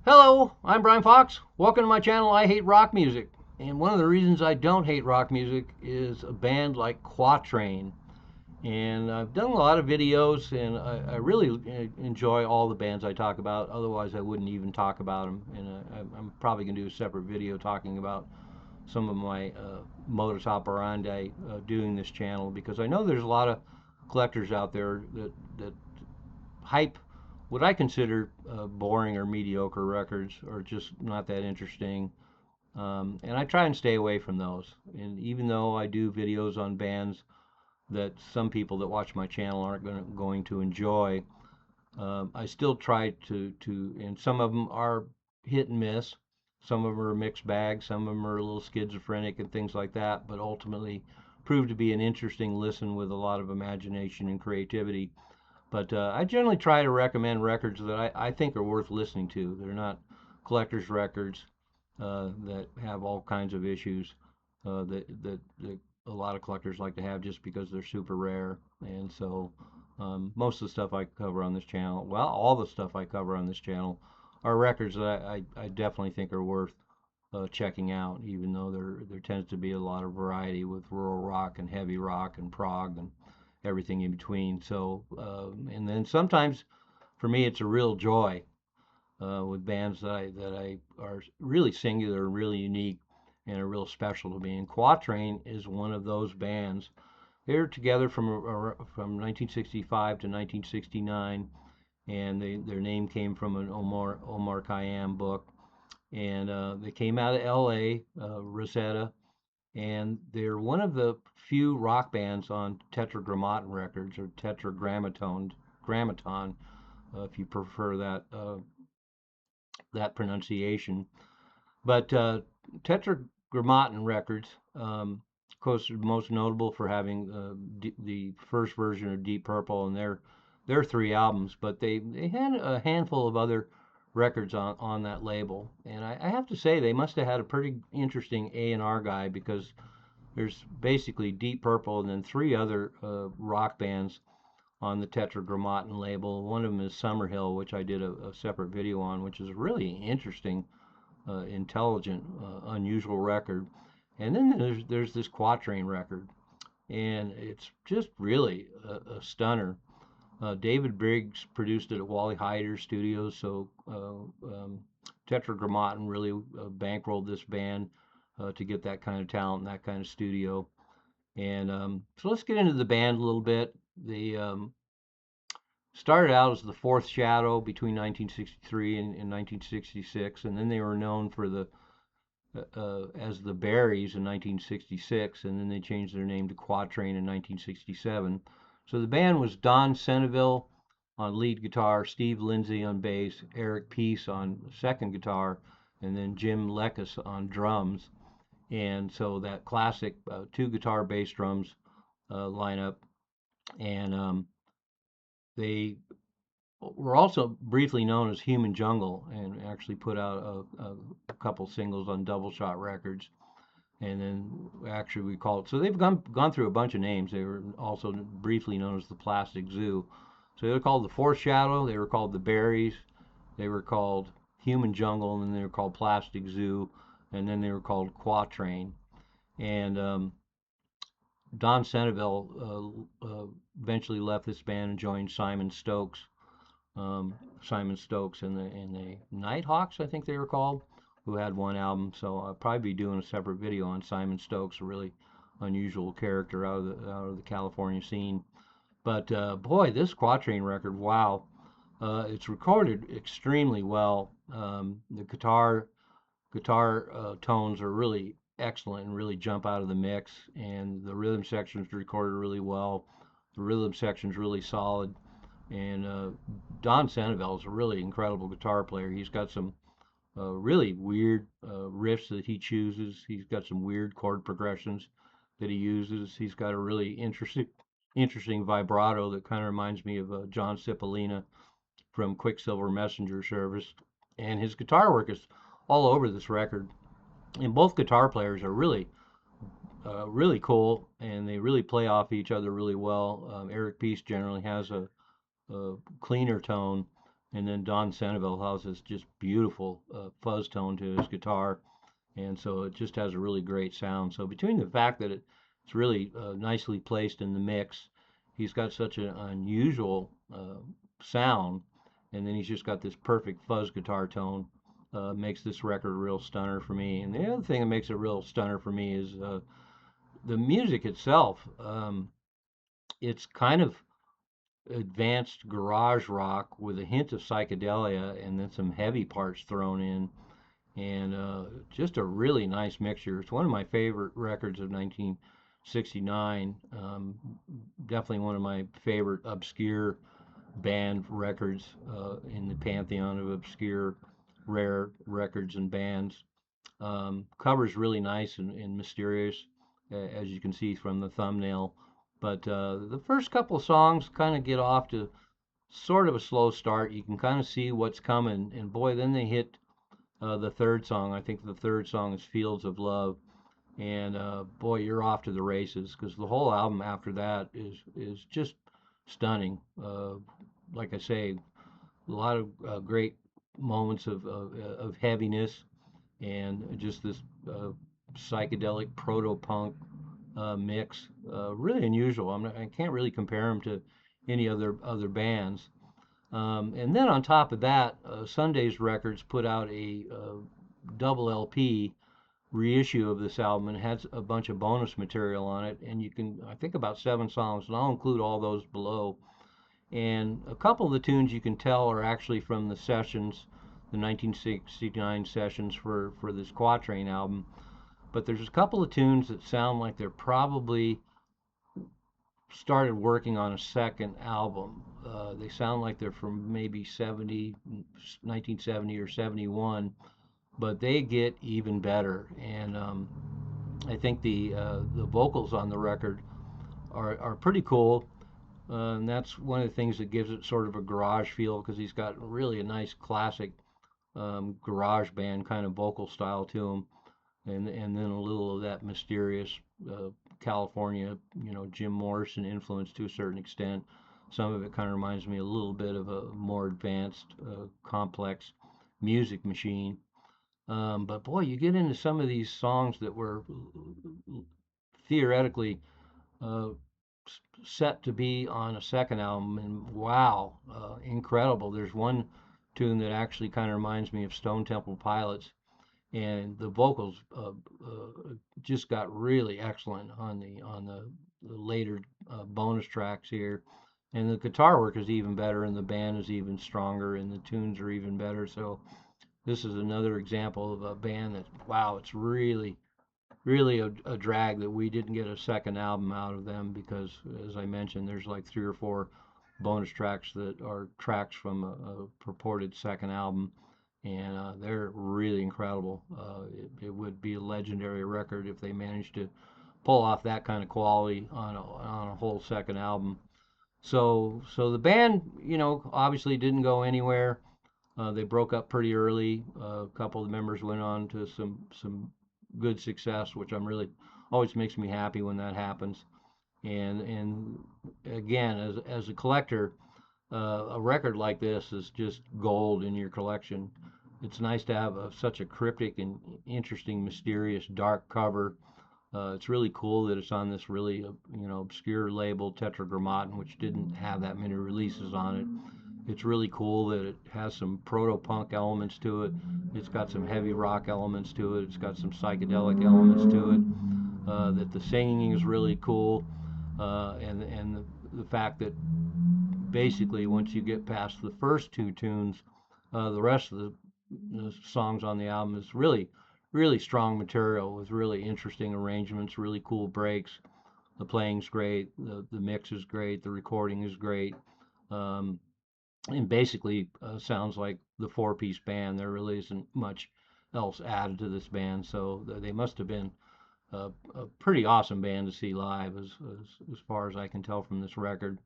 Hello, I'm Brian Fox. Welcome to my channel, I Hate Rock Music. And one of the reasons I don't hate rock music is a band like QUATRAIN. And I've done a lot of videos, and I really enjoy all the bands I talk about. Otherwise, I wouldn't even talk about them. And I'm probably going to do a separate video talking about some of my modus operandi doing this channel, because I know there's a lot of collectors out there that hype what I consider boring or mediocre records, or just not that interesting. And I try and stay away from those. And even though I do videos on bands that some people that watch my channel aren't going to enjoy, I still try and some of them are hit and miss. Some of them are a mixed bag. Some of them are a little schizophrenic and things like that, but ultimately prove to be an interesting listen with a lot of imagination and creativity. But I generally try to recommend records that I think are worth listening to. They're not collector's records that have all kinds of issues that a lot of collectors like to have just because they're super rare. And so most of the stuff I cover on this channel, well, all the stuff I cover on this channel are records that I definitely think are worth checking out, even though there tends to be a lot of variety with rural rock and heavy rock and prog and everything in between. So, and then sometimes for me, it's a real joy with bands that I are really singular, really unique, and are real special to me. And Quatrain is one of those bands. They're together from 1965 to 1969, and their name came from an Omar Khayyam book. And they came out of L.A., Rosetta, and they're one of the few rock bands on Tetragrammaton records, or Grammaton, if you prefer that pronunciation. But Tetragrammaton records, of course, are most notable for having the first version of Deep Purple and their three albums. But they had a handful of other records on that label, and I have to say they must have had a pretty interesting A&R guy, because there's basically Deep Purple and then three other rock bands on the Tetragrammaton label. One of them is Summerhill, which I did a separate video on, which is a really interesting, intelligent, unusual record. And then there's this Quatrain record, and it's just really a stunner. David Briggs produced it at Wally Heider Studios, so Tetragrammaton really bankrolled this band to get that kind of talent and that kind of studio. And so let's get into the band a little bit. They started out as the Fourth Shadow between 1963 and 1966, and then they were known for the as the Berries in 1966, and then they changed their name to Quatrain in 1967. So the band was Don Centeville on lead guitar, Steve Lindsay on bass, Eric Peace on second guitar, and then Jim Lekes on drums. And so that classic two guitar bass drums lineup. And they were also briefly known as Human Jungle, and actually put out a couple singles on Double Shot Records. And then actually we call it, so they've gone through a bunch of names. They were also briefly known as the Plastic Zoo. So they were called the Fourth Shadow, they were called the Berries, they were called Human Jungle, and then they were called Plastic Zoo, and then they were called Quatrain. And Don Centeville eventually left this band and joined Simon Stokes. Simon Stokes and the Nighthawks, I think they were called, who had one album. So I'll probably be doing a separate video on Simon Stokes, a really unusual character out of the California scene. But boy, this Quatrain record, wow, it's recorded extremely well. The guitar tones are really excellent and really jump out of the mix, and the rhythm section's recorded really well. The rhythm section's really solid, and Don Centeville is a really incredible guitar player. He's got some really weird riffs that he chooses. He's got some weird chord progressions that he uses. He's got a really interesting vibrato that kind of reminds me of John Cipollina from Quicksilver Messenger Service. And his guitar work is all over this record. And both guitar players are really cool, and they really play off each other really well. Eric Peace generally has a cleaner tone, and then Don Seneville has this just beautiful fuzz tone to his guitar, and so it just has a really great sound. So between the fact that it's really nicely placed in the mix, he's got such an unusual sound, and then he's just got this perfect fuzz guitar tone. Makes this record a real stunner for me. And the other thing that makes it a real stunner for me is the music itself. It's kind of advanced garage rock with a hint of psychedelia and then some heavy parts thrown in, and just a really nice mixture. It's one of my favorite records of 1969. Definitely one of my favorite obscure band records in the pantheon of obscure, rare records and bands. Cover's really nice and mysterious, as you can see from the thumbnail. But the first couple of songs kind of get off to sort of a slow start. You can kind of see what's coming, and boy, then they hit the third song. I think the third song is Fields of Love, and boy, you're off to the races because the whole album after that is just stunning. Like I say, a lot of great moments of heaviness and just this psychedelic proto-punk mix. Really unusual. I can't really compare them to any other bands. And then on top of that, Sunday's Records put out a double LP reissue of this album and has a bunch of bonus material on it. And you can, I think, about 7 songs, and I'll include all those below. And a couple of the tunes you can tell are actually from the sessions, the 1969 sessions for this Quatrain album. But there's a couple of tunes that sound like they're probably started working on a second album. They sound like they're from maybe 1970 or 71, but they get even better. And I think the vocals on the record are pretty cool. And that's one of the things that gives it sort of a garage feel because he's got really a nice classic garage band kind of vocal style to him, and then a little of that mysterious California, Jim Morrison influence to a certain extent. Some of it kind of reminds me a little bit of a more advanced, complex music machine. But boy, you get into some of these songs that were theoretically uh, set to be on a second album, and wow, incredible. There's one tune that actually kind of reminds me of Stone Temple Pilots, and the vocals just got really excellent on the later bonus tracks here, and the guitar work is even better, and the band is even stronger, and the tunes are even better. So this is another example of a band that, wow, it's really a drag that we didn't get a second album out of them because, as I mentioned, there's like 3 or 4 bonus tracks that are tracks from a purported second album, and they're really incredible. It would be a legendary record if they managed to pull off that kind of quality on a whole second album. So the band, obviously didn't go anywhere. They broke up pretty early. A couple of the members went on to some good success, which I'm really always makes me happy when that happens. And again, as a collector, a record like this is just gold in your collection. It's nice to have such a cryptic and interesting, mysterious, dark cover. It's really cool that it's on this really, obscure label, Tetragrammaton, which didn't have that many releases on it. It's really cool that it has some proto-punk elements to it. It's got some heavy rock elements to it. It's got some psychedelic elements to it. That the singing is really cool, and the fact that basically once you get past the first 2 tunes, the rest of the songs on the album is really strong material with really interesting arrangements, really cool breaks. The playing's great, the mix is great, the recording is great. And basically sounds like the 4-piece band. There really isn't much else added to this band, so they must have been a pretty awesome band to see live, as far as I can tell from this record.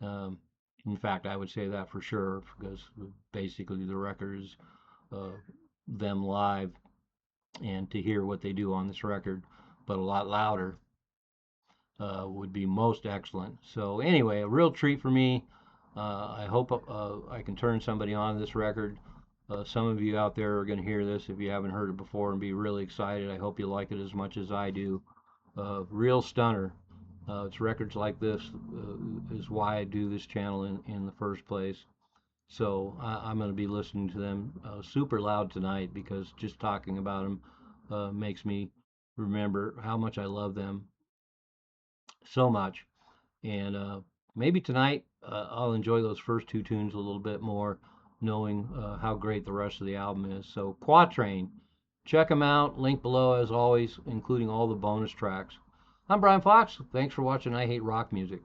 Um, in fact, I would say that for sure because basically the record is them live, and to hear what they do on this record, but a lot louder, would be most excellent. So anyway, a real treat for me. I hope I can turn somebody on this record. Some of you out there are going to hear this if you haven't heard it before and be really excited. I hope you like it as much as I do. Real stunner. It's records like this is why I do this channel in the first place. So I'm going to be listening to them super loud tonight because just talking about them makes me remember how much I love them so much. And maybe tonight I'll enjoy those first two tunes a little bit more, knowing how great the rest of the album is. So Quatrain, check them out. Link below as always, including all the bonus tracks. I'm Brian Fox. Thanks for watching I Hate Rock Music.